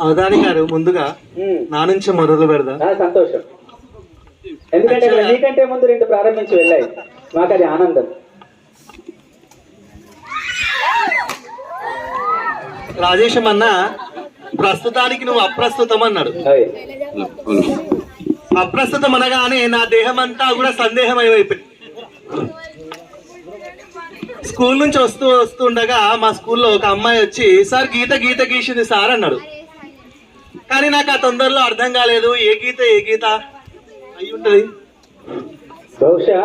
అవధాని గారు ముందుగా నా నుంచి మొదలు పెడదా. సంతోషం, ఎందుకంటే నీకంటే ముందు 2 ప్రారంభించి వెళ్ళాయి, మాకు అది ఆనందం. రాజేశం అన్న ప్రస్తుతానికి నువ్వు అప్రస్తుతం అన్నాడు. అప్రస్తుతం అనగానే నా దేహం అంతా కూడా సందేహం అయిపోయింది. స్కూల్ నుంచి వస్తుండగా మా స్కూల్లో ఒక అమ్మాయి వచ్చి సార్ గీత గీసింది సార్ అన్నాడు. కానీ నాకు ఆ తొందరలో అర్థం కాలేదు ఏ గీత అయి ఉంటది. బహుశా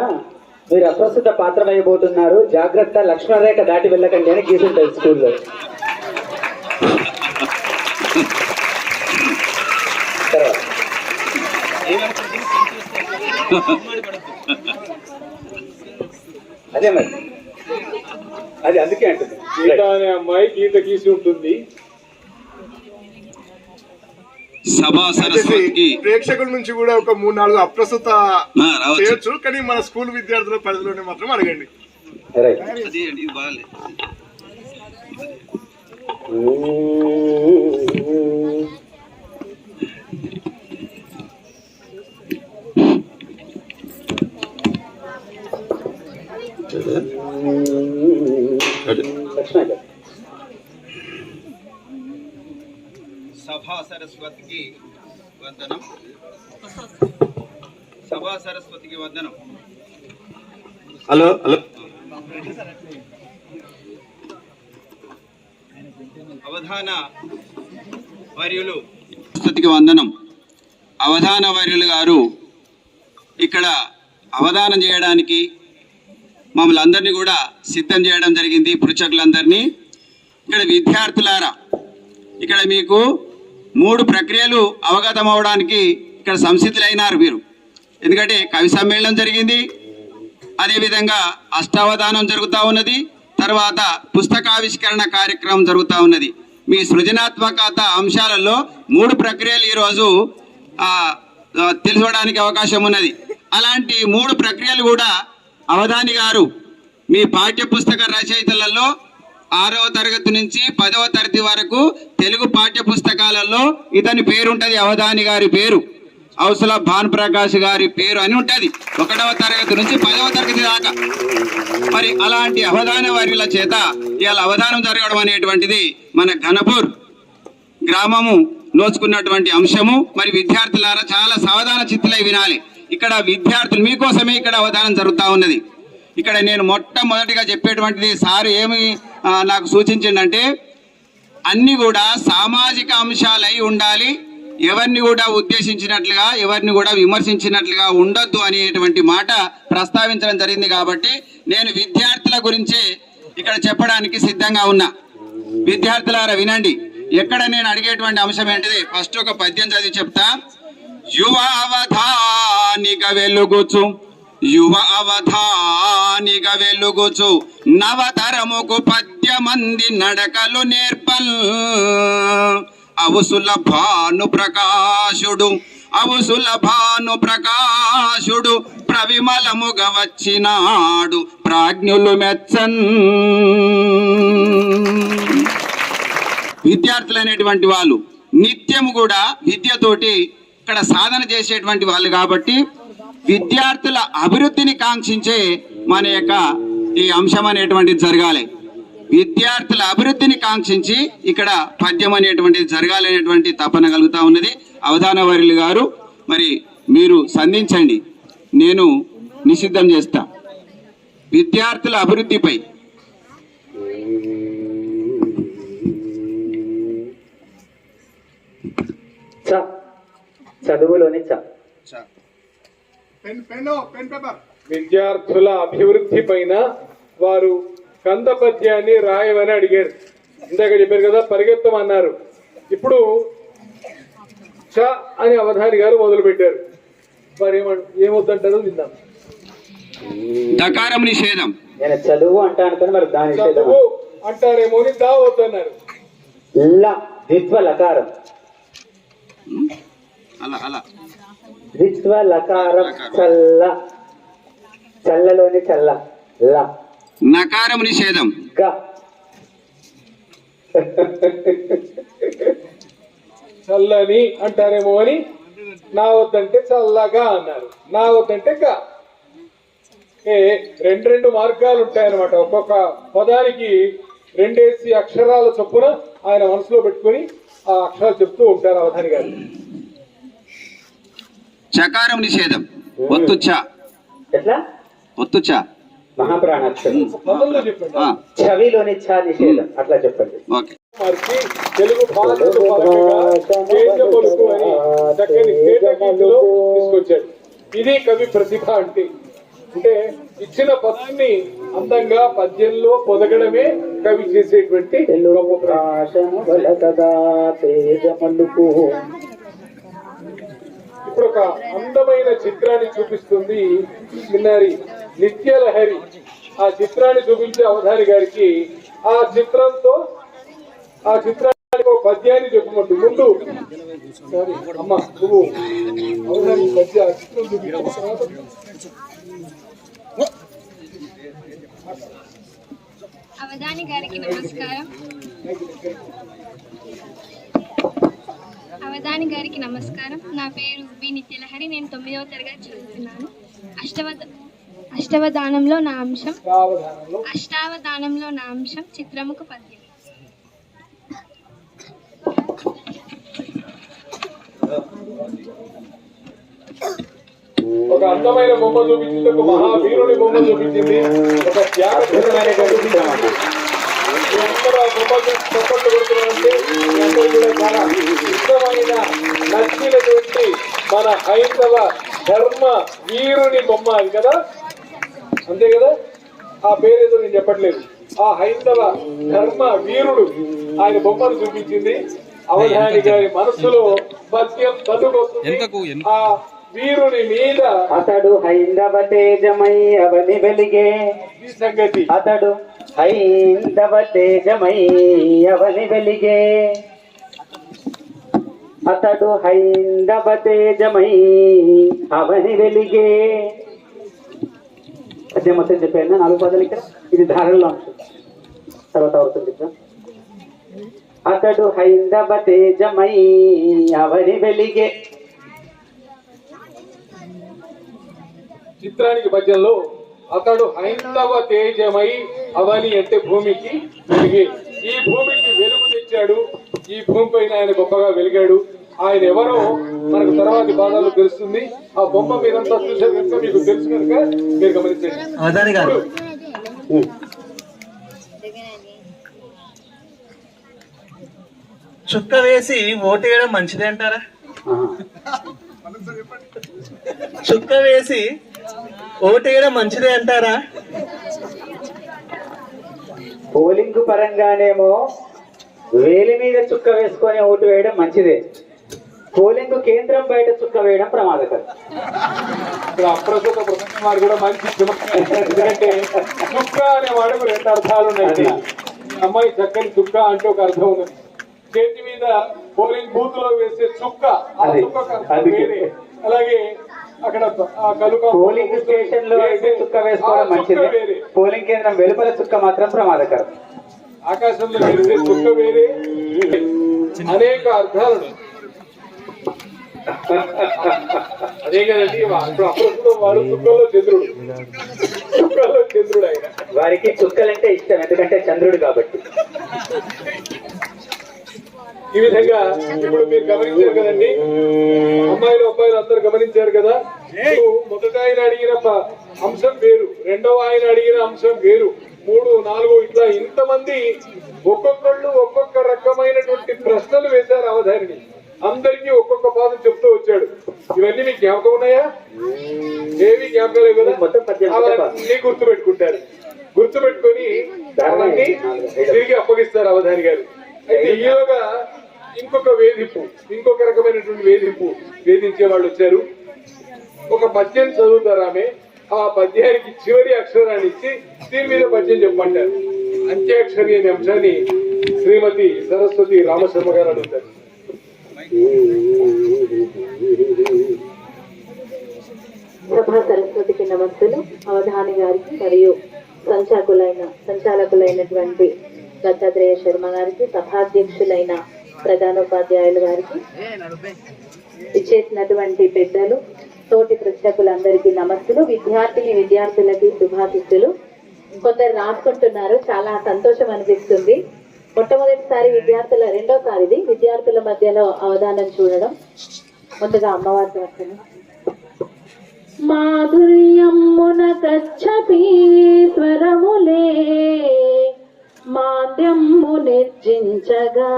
మీరు అప్రస్తుత పాత్ర వేయబోతున్నారు, జాగ్రత్త, లక్ష్మణరేఖ దాటి వెళ్ళకండి అని గీసుంటాయి స్కూల్లో. అదే మరి అది అందుకే అంటుంది గీత అనే అమ్మాయి గీత గీసి ఉంటుంది. సభా సరస్వతికి ప్రేక్షకుల నుంచి కూడా ఒక 3-4 అప్రస్తుత చేయొచ్చు, కానీ మన స్కూల్ విద్యార్థుల పరిధిలోనే మాత్రం అడగండి. సభా సరస్వతికి వందనం. సభా సరస్వతికి వందనం. హలో అవధాన వర్యులు సరస్వతికి వందనం. అవధాన వర్యులు గారు ఇక్కడ అవధానం చేయడానికి మమ్మల్ని అందరినీ కూడా సిద్ధం చేయడం జరిగింది. పృచ్ఛకులందరినీ, ఇక్కడ విద్యార్థులారా, ఇక్కడ మీకు 3 ప్రక్రియలు అవగతం అవడానికి ఇక్కడ సంసిద్ధులైనారు మీరు. ఎందుకంటే కవి సమ్మేళనం జరిగింది, అదేవిధంగా అష్టావధానం జరుగుతూ ఉన్నది, తర్వాత పుస్తకావిష్కరణ కార్యక్రమం జరుగుతూ ఉన్నది. మీ సృజనాత్మకత అంశాలలో 3 ప్రక్రియలు ఈరోజు తెలుసుకోవడానికి అవకాశం ఉన్నది. అలాంటి 3 ప్రక్రియలు కూడా అవధాని గారు మీ పాఠ్య పుస్తక రచయితలలో 6వ తరగతి నుంచి 10వ తరగతి వరకు తెలుగు పాఠ్య పుస్తకాలలో ఇతని పేరు ఉంటుంది. అవధాని గారి పేరు, ఔసల భానుప్రకాష్ గారి పేరు అని ఉంటుంది 1వ తరగతి నుంచి 10వ తరగతి దాకా. మరి అలాంటి అవధాన వారిల చేత ఇవాళ అవధానం జరగడం అనేటువంటిది మన ఘనపూర్ గ్రామము నోచుకున్నటువంటి అంశము. మరి విద్యార్థులారా చాలా సావధాన చిత్తులై వినాలి. ఇక్కడ విద్యార్థులు మీకోసమే ఇక్కడ అవధానం జరుగుతూ ఉన్నది. ఇక్కడ నేను మొట్టమొదటిగా చెప్పేటువంటిది సారు ఏమి నాకు సూచించిందంటే అన్ని కూడా సామాజిక అంశాలై ఉండాలి, ఎవరిని కూడా ఉద్దేశించినట్లుగా ఎవరిని కూడా విమర్శించినట్లుగా ఉండొద్దు అనేటువంటి మాట ప్రస్తావించడం జరిగింది. కాబట్టి నేను విద్యార్థుల గురించే ఇక్కడ చెప్పడానికి సిద్ధంగా ఉన్నా. విద్యార్థులారా వినండి, ఎక్కడ నేను అడిగేటువంటి అంశం ఏంటిది, ఫస్ట్ ఒక పద్యం చదివి చెప్తా. యువ అవధానిగా వెలుగుచు, యువ అవధానిగా వెలుగుచు, నవతరముకు 10 మంది నడకలు నేర్పల్. అవుసుల భాను ప్రకాశుడు, అవుసుల భాను ప్రకాశుడు, ప్రవిమలముగా వచ్చినాడు ప్రాజ్ఞులు మెచ్చన్. విద్యార్థులు అనేటువంటి వాళ్ళు నిత్యము కూడా విద్యతోటి ఇక్కడ సాధన చేసేటువంటి వాళ్ళు కాబట్టి విద్యార్థుల అభివృద్ధిని కాంక్షించే మన యొక్క ఈ అంశం అనేటువంటిది జరగాలి. విద్యార్థుల అభివృద్ధిని కాంక్షించి ఇక్కడ పద్యం అనేటువంటిది జరగాలనేటువంటి తపన కలుగుతా ఉన్నది. అవధాన వర్యులు గారు మరి మీరు సంధించండి, నేను నిషిద్ధం చేస్తా. విద్యార్థుల అభివృద్ధిపై చదువులోని విద్యార్థుల అభివృద్ధి పైన వారు కంద పద్యాన్ని రాయమని అడిగారు. ఇందాక చెప్పారు కదా, పరిగెత్తమన్నారు. ఇప్పుడు చ అని అవధాని గారు మొదలు పెట్టారు. మరి ఏమవుతుంటారో విందాం. దకారం నిషేధం. నేను చదువు అంటా అనుకుని మరి దాని చదువు అంటారేమో అని దా వద్దన్నారు. ద్విత్వ లకారం, ద్విత్వ లకారం చల్ల, చల్లలోని చల్ల ల. నకారం నిషేధం. చల్లని అంటారేమో అని నా వద్దంటే చల్లగా అన్నారు, నా వద్దంటే గా. రెండు మార్గాలు ఉంటాయన్నమాట. ఒక్కొక్క పదానికి 2 అక్షరాల చొప్పున ఆయన మనసులో పెట్టుకుని ఆ అక్షరాలు చెప్తూ ఉంటారు అవధాని గారు. చకారం నిషేధం. ఒత్తుచ్చ. ఎట్లా? ఒత్తుచ్చ. మహాప్రాణాక్షరం. పదంలో చెప్పండి. చవిలోని ఛ నిషేధం అట్లా చెప్పండి. ఓకే. మార్చి తెలుగు భాషకు పలకగా తేజ పలుకు అని చక్కని తేటగీతిలో తీసుకొచ్చాడు. ఇది కవి ప్రతిభ అంటే. అంటే ఇచ్చిన పదాన్ని అందంగా పద్యంలో పొదగడమే కవి చేసేటువంటి గొప్ప ఇప్పుడు ఒక అందమైన చిత్రాన్ని చూపిస్తుంది చిన్నారి నిత్యలహరి. ఆ చిత్రాన్ని చూపించే అవధాని గారికి ఆ చిత్రానికి ఒక పద్యాన్ని చెప్పమంటు. ముందు అమ్మ నువ్వు అవధాని పద్య ఆ చిత్రం చూపించు. అవధాని గారికి నమస్కారం. అవధాని గారికి నమస్కారం. నా పేరు బి నిత్యలహరి. నేను 9వ తరగతి చదువుతున్నాను. అష్టావధానంలో నా అంశం చిత్రముఖ పద్యం. ఒక అందమైన బొమ్మ చూపించింది, ఒక మహావీరుని బొమ్మ చూపించింది, ఒక త్యాగమైన చాలా ఇష్టమైన నచ్చినటువంటి మన హైందవ ధర్మ వీరుని బొమ్మ అది కదా, అంతే కదా. ఆ పేరేదో నేను చెప్పట్లేదు. ఆ హైందవ ధర్మ వీరుడు ఆయన బొమ్మను చూపించింది. అవధాని గారి మనస్సులో పద్యం బతుకొస్తుంది. ఆ వీరుని మీద అతడు హైందవ తేజమై అవని వెలిగే సంగతి. అతడు హైందవ తేజమై అవని వెలిగే. అతడు హైందవ తేజమై అవని వెలిగే. పద్యం మొత్తం చెప్పాను 4 పదాలు ఇక్కడ. ఇది ధారణలో అంశం. తర్వాత అవుతుంది ఇక్కడ. అతడు హైందవ తేజమై అవని వెలిగే. చిత్రానికి పద్యంలో అతడు హైందవ తేజమై అవని అంటే భూమికి వెలిగే. ఈ భూమికి వెలుగు తెచ్చాడు. ఈ భూమి పైన ఆయన గొప్పగా వెలిగాడు. ఆయన ఎవరో మనకు తర్వాతి పాదాలు తెలుస్తుంది. ఆ బొమ్మ మీరంతా చూసారు కనుక మీకు తెలుసు కనుక మీరు గమనించండి. అవధాని గారు, చుక్క వేసి ఓటేయడం మంచిదే అంటారా? చుక్క వేసి ఓటేయడం మంచిదే అంటారా? పోలింగ్ పరంగానేమో వేలి మీద చుక్క వేసుకొని ఓటు వేయడం మంచిదే. పోలింగ్ కేంద్రం బయట చుక్క వేయడం ప్రమాదకరం. ఇక్కడ అప్రస్తుత ప్రసంగం వారు కూడా మంచి ఎందుకంటే చుక్క అనే వాడికి 2 అర్థాలు ఉన్నాయి. అమ్మాయి చక్కని చుక్క అంటే ఒక అర్థం ఉన్నది. చేతి మీద పోలింగ్ బూత్ లో వేసే చుక్క, ఆ చుక్క వేరే. అలాగే అక్కడ పోలింగ్ స్టేషన్ లో వేసే చుక్క వేసుకోవడం మంచిది. పోలింగ్ కేంద్రం వెలుపల చుక్క మాత్రం ప్రమాదకరం. ఆకాశంలో వేసే చుక్క వేరే. అనేక అర్థాలు. అదే కదండి ఇప్పుడు అప్పుడు వాడు చుక్కలో చంద్రుడు ఆయన. వారికి చుక్కలంటే ఇష్టం, ఎందుకంటే చంద్రుడు కాబట్టి. ఈ విధంగా ఇప్పుడు మీరు గమనించారు కదండి, అమ్మాయిలు అబ్బాయిలు అందరు గమనించారు కదా. మొదట ఆయన అడిగిన అంశం వేరు, రెండవ ఆయన అడిగిన అంశం వేరు, 3, 4 ఇట్లా ఇంతమంది ఒక్కొక్కళ్ళు ఒక్కొక్క రకమైనటువంటి ప్రశ్నలు వేశారు అవధానిని. అందరికీ ఒక్కొక్క పాదం చెప్తూ వచ్చాడు. ఇవన్నీ మీకు జ్ఞాపకం ఉన్నాయా? ఏవి జ్ఞాపకం లేవు కదా. అవన్నీ గుర్తుపెట్టుకుంటారు. గుర్తుపెట్టుకొని అవన్నీ తిరిగి అప్పగిస్తారు అవధాని గారు. అయితే ఈలోగా ఇంకొక రకమైనటువంటి వేధించే వాళ్ళు వచ్చారు. ఒక పద్యం చదువుతారు ఆమె. ఆ పద్యానికి చివరి అక్షరాన్ని ఇచ్చి దీని మీద పద్యం చెప్పమంటారు. అంత్యాక్షరి అనే అంశాన్ని శ్రీమతి సరస్వతి రామశర్మ గారు అడుగుతారు. సభా సరస్వతికి నమస్సులు. అవధాని గారికి మరియు సంచాలకులైనటువంటి దత్తాత్రేయ శర్మ గారికి, సభాధ్యక్షులైన ప్రధానోపాధ్యాయులు గారికి, ఇచ్చేసినటువంటి పెద్దలు, తోటి ప్రేక్షకులందరికీ నమస్తులు. విద్యార్థులకి శుభాశిస్సులు. కొందరు రాసుకుంటున్నారు, చాలా సంతోషం అనిపిస్తుంది. మొట్టమొదటిసారి రెండోసారిది విద్యార్థుల మధ్యలో అవధానం చూడడం. ముందుగా అమ్మవారి దర్శనం. మాధుర్యమున కచ్చపి స్వరములే మాంద్యము నిర్జించగా,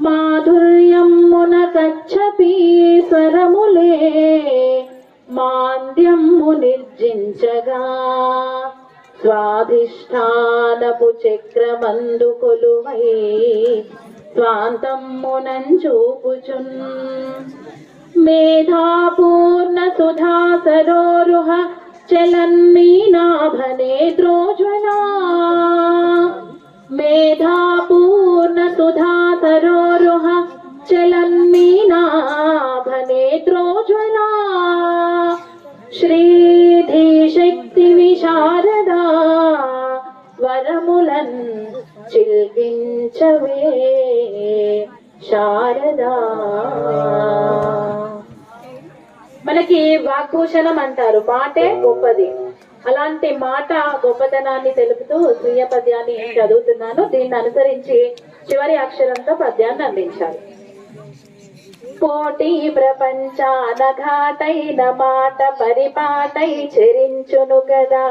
మాధుర్యమున కచ్చపి స్వరములే మాంద్యము నిర్జించగా, స్వాధిష్టానపు చక్రమందు కొలువై స్వాంతమ్మునంచూపుచున్, మేధాపూర్ణ సుధా సరోరుహ చలన్మీనాభనేత్రోజ్వలా, మేధాపూర్ణ సుధా సరోరుహ చలన్మీనాభనేత్రోజ్వలా, శ్రీధీశక్తి విశారదా వరములన్ చిల్కించవే శారదా. మనకి వాగ్భూషణం అంటారు, మాటే గొప్పది. అలాంటి మాట గొప్పతనాన్ని తెలుపుతూ స్వీయ పద్యాన్ని చదువుతున్నాను. దీన్ని అనుసరించి చివరి అక్షరంతో పద్యాన్ని అందించాలి. కోటి ప్రపంచాన ఘాటైన మాట పరిపాటై చెరించును గదా,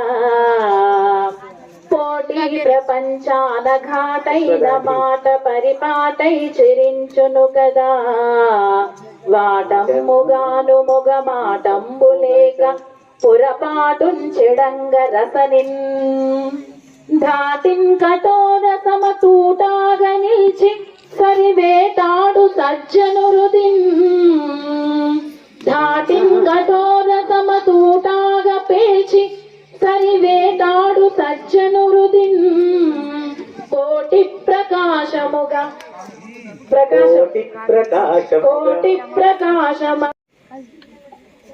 కోటి ప్రపంచాన ఘాటైన మాట పరిపాటై చెరించును గదా, వాటమ్ముగాను మొగ మాటంబులేక పురపాటున్ చెడంగ రసనిన్, ధాటిన్ కఠోర సమతూటాగ నిల్చి సరివేటాడు సజ్జనురుదిన్, ధాటిన్ కఠోర సమతూటాగ పేల్చి సరివేటాడు సజ్జనురుదిన్, కోటి ప్రకాశముగా కోటి ప్రకాశమ.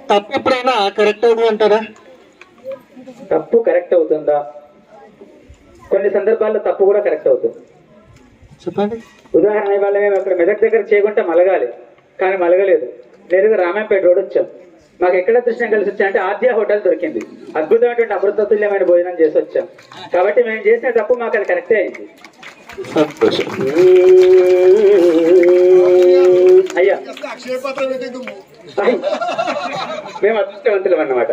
తప్పు ఎప్పుడైనా కరెక్ట్ అవుతుంది అంటారా? తప్పు కరెక్ట్ అవుతుందా? కొన్ని సందర్భాల్లో తప్పు కూడా కరెక్ట్ అవుతుంది. చెప్పండి. ఉదాహరణ ఇవాళ మేము అక్కడ మెదక్ దగ్గర చేయకుంటే మలగాలి, కానీ మలగలేదు. నేరుగా రామాయంపేట రోడ్ వచ్చాం. మాకు ఎక్కడ దృష్టి కలిసి వచ్చాయంటే ఆద్య హోటల్ దొరికింది. అద్భుతమైనటువంటి అమృతతుల్యమైన భోజనం చేసి వచ్చాం. కాబట్టి మేము చేసిన తప్పు మాకు అది కరెక్టే అయింది. అయ్యా మేము అదృష్టవంతులం అన్నమాట.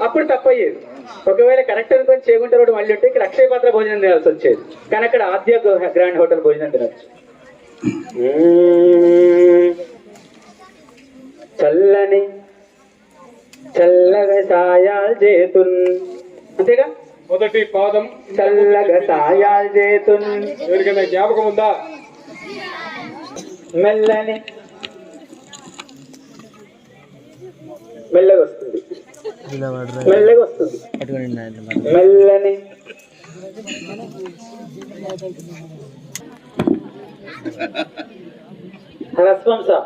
అప్పుడు తప్పయ్యేది. ఒకవేళ కరెక్ట్ అనుకొని చేయకుంటే రోడ్డు మళ్ళీ ఉంటే ఇక్కడ అక్షయ పాత్ర భోజనం తినాల్సి వచ్చేది, కానీ అక్కడ ఆద్య గ్రాండ్ హోటల్ భోజనం తినచ్చు. చల్లని చల్లగా సాయాల్ చేతున్, అంతేగా మొదటి పాదం చల్లగా సాయాల్ చేతున్. ఎవరికైనా జ్ఞాపకం ఉందా? మెల్లని మెల్లగా వస్తుంది, మెల్లగా వస్తుంది, మెల్లని హ్రస్వం సా